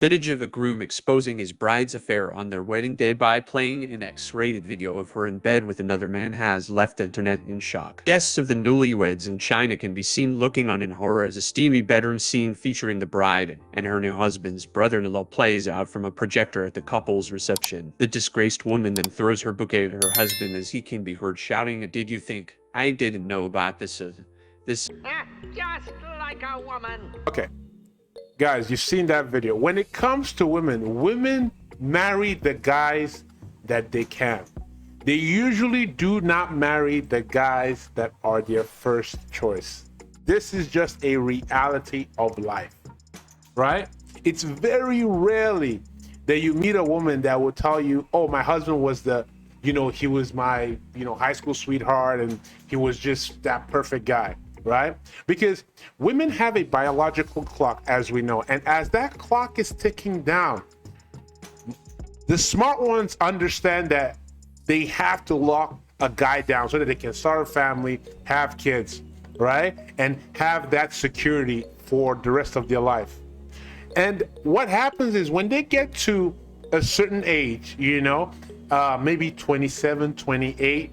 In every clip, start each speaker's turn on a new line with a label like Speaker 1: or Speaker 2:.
Speaker 1: Footage of a groom exposing his bride's affair on their wedding day by playing an X-rated video of her in bed with another man has left the internet in shock. Guests of the newlyweds in China can be seen looking on in horror as a steamy bedroom scene featuring the bride and her new husband's brother-in-law plays out from a projector at the couple's reception. The disgraced woman then throws her bouquet at her husband as he can be heard shouting, "Did you think I didn't know about this?" Just
Speaker 2: like a woman.
Speaker 3: Okay, guys, you've seen that video. When it comes to women, women marry the guys that they can. They usually do not marry the guys that are their first choice. This is just a reality of life, right? It's very rarely that you meet a woman that will tell you, oh, my husband was he was my, high school sweetheart and he was just that perfect guy. Right? Because women have a biological clock, as we know, and as that clock is ticking down, the smart ones understand that they have to lock a guy down so that they can start a family, have kids, right? And have that security for the rest of their life. And what happens is when they get to a certain age, maybe 27, 28,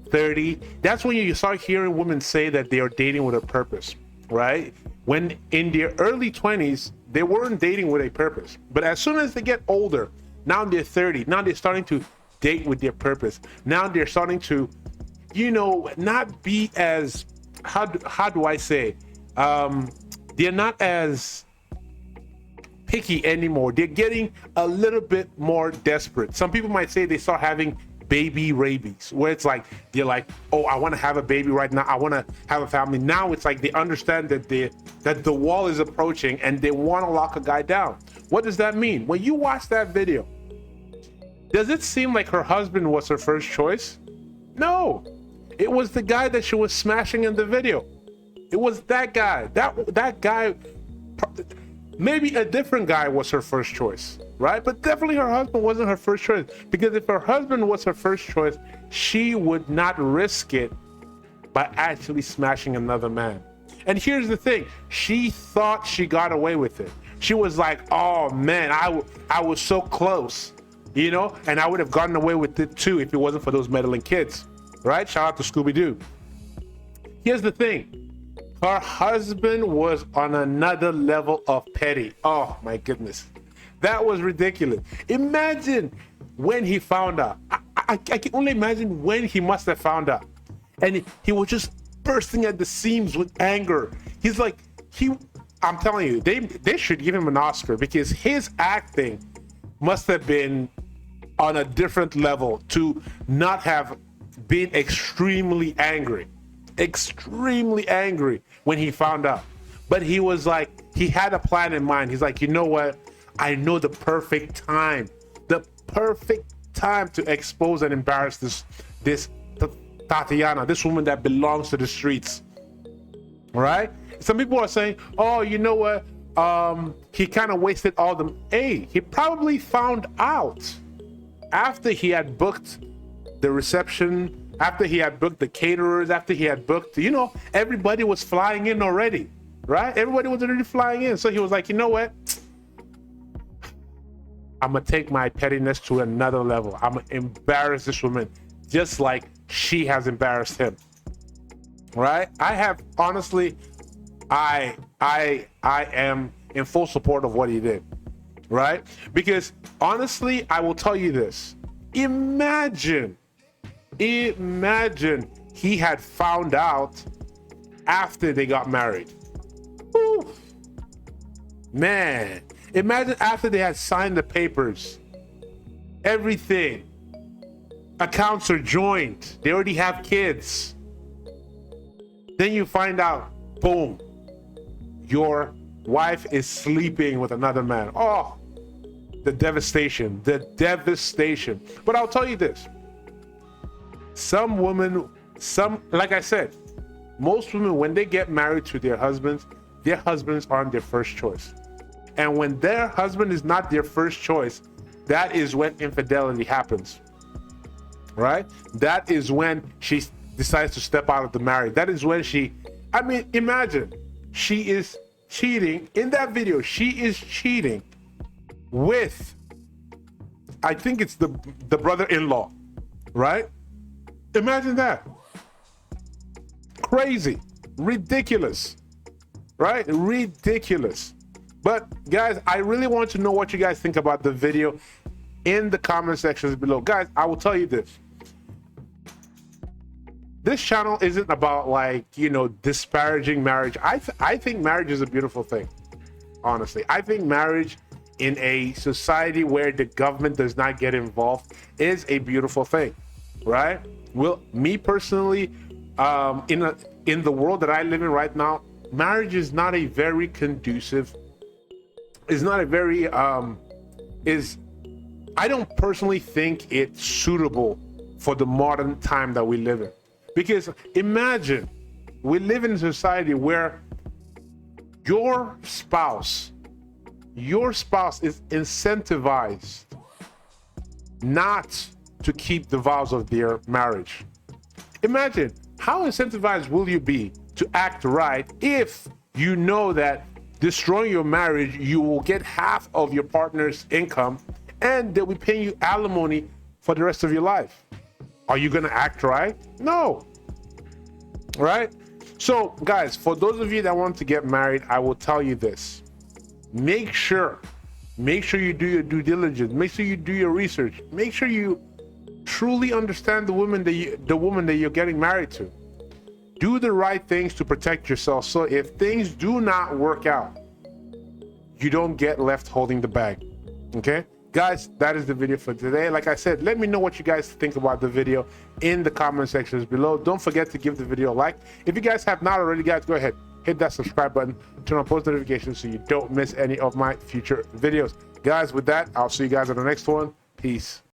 Speaker 3: 30, that's when you start hearing women say that they are dating with a purpose, right? When in their early 20s, they weren't dating with a purpose. But as soon as they get older, now they're 30, now they're starting to date with their purpose. Now they're starting to, not be as, how do I say, they're not as picky anymore. They're getting a little bit more desperate. Some people might say they start having baby rabies, where it's like they're like, oh, I want to have a baby right now, I want to have a family now. It's like they understand that the wall is approaching and they want to lock a guy down. What does that mean? When you watch that video, does it seem like her husband was her first choice? No, it was the guy that she was smashing in the video. It was that guy. That guy, maybe a different guy was her first choice, right? But definitely her husband wasn't her first choice, because if her husband was her first choice, she would not risk it by actually smashing another man. And here's the thing, she thought she got away with it. She was like, oh man, I was so close, and I would have gotten away with it too if it wasn't for those meddling kids, right? Shout out to Scooby-Doo. Here's the thing, her husband was on another level of petty. Oh my goodness. That was ridiculous. Imagine when he found out. I can only imagine when he must have found out. And he was just bursting at the seams with anger. He's like, I'm telling you, they should give him an Oscar, because his acting must have been on a different level to not have been extremely angry when he found out. But he was like, he had a plan in mind. He's like, you know what? I know the perfect time to expose and embarrass this Tatiana, this woman that belongs to the streets. All right? Some people are saying, oh, you know what? He kind of wasted all the, he probably found out after he had booked the reception, after he had booked the caterers, after he had booked, everybody was flying in already, right? Everybody was already flying in. So he was like, you know what? I'm gonna take my pettiness to another level. I'm gonna embarrass this woman just like she has embarrassed him, right? I am in full support of what he did, right? Because honestly, I will tell you this. Imagine he had found out after they got married. Whew. Man, imagine after they had signed the papers, everything, accounts are joined, they already have kids. Then you find out, boom, your wife is sleeping with another man. Oh, the devastation. But I'll tell you this. Some women, like I said, most women, when they get married to their husbands aren't their first choice. And when their husband is not their first choice, that is when infidelity happens, right? That is when she decides to step out of the marriage. That is when imagine, she is cheating. In that video, she is cheating with, I think it's the brother-in-law, right? Imagine that. Crazy, ridiculous, right? Ridiculous. But guys, I really want to know what you guys think about the video in the comment sections below. Guys, I will tell you this. This channel isn't about, like, you know, disparaging marriage. I think marriage is a beautiful thing. Honestly, I think marriage in a society where the government does not get involved is a beautiful thing, right? Well, me personally, in the world that I live in right now, marriage is not a very conducive, is not a very I don't personally think it's suitable for the modern time that we live in. Because imagine we live in a society where your spouse is incentivized not to keep the vows of their marriage. Imagine how incentivized will you be to act right if you know that destroying your marriage, you will get half of your partner's income and they'll be paying you alimony for the rest of your life. Are you gonna act right? No. Right? So guys, for those of you that want to get married, I will tell you this. Make sure you do your due diligence. Make sure you do your research. Make sure you truly understand the woman that you're getting married to. Do the right things to protect yourself, so if things do not work out, you don't get left holding the bag. Okay? Guys, that is the video for today. Like I said, let me know what you guys think about the video in the comment sections below. Don't forget to give the video a like. If you guys have not already, guys, go ahead, hit that subscribe button, turn on post notifications so you don't miss any of my future videos. Guys, with that, I'll see you guys on the next one. Peace.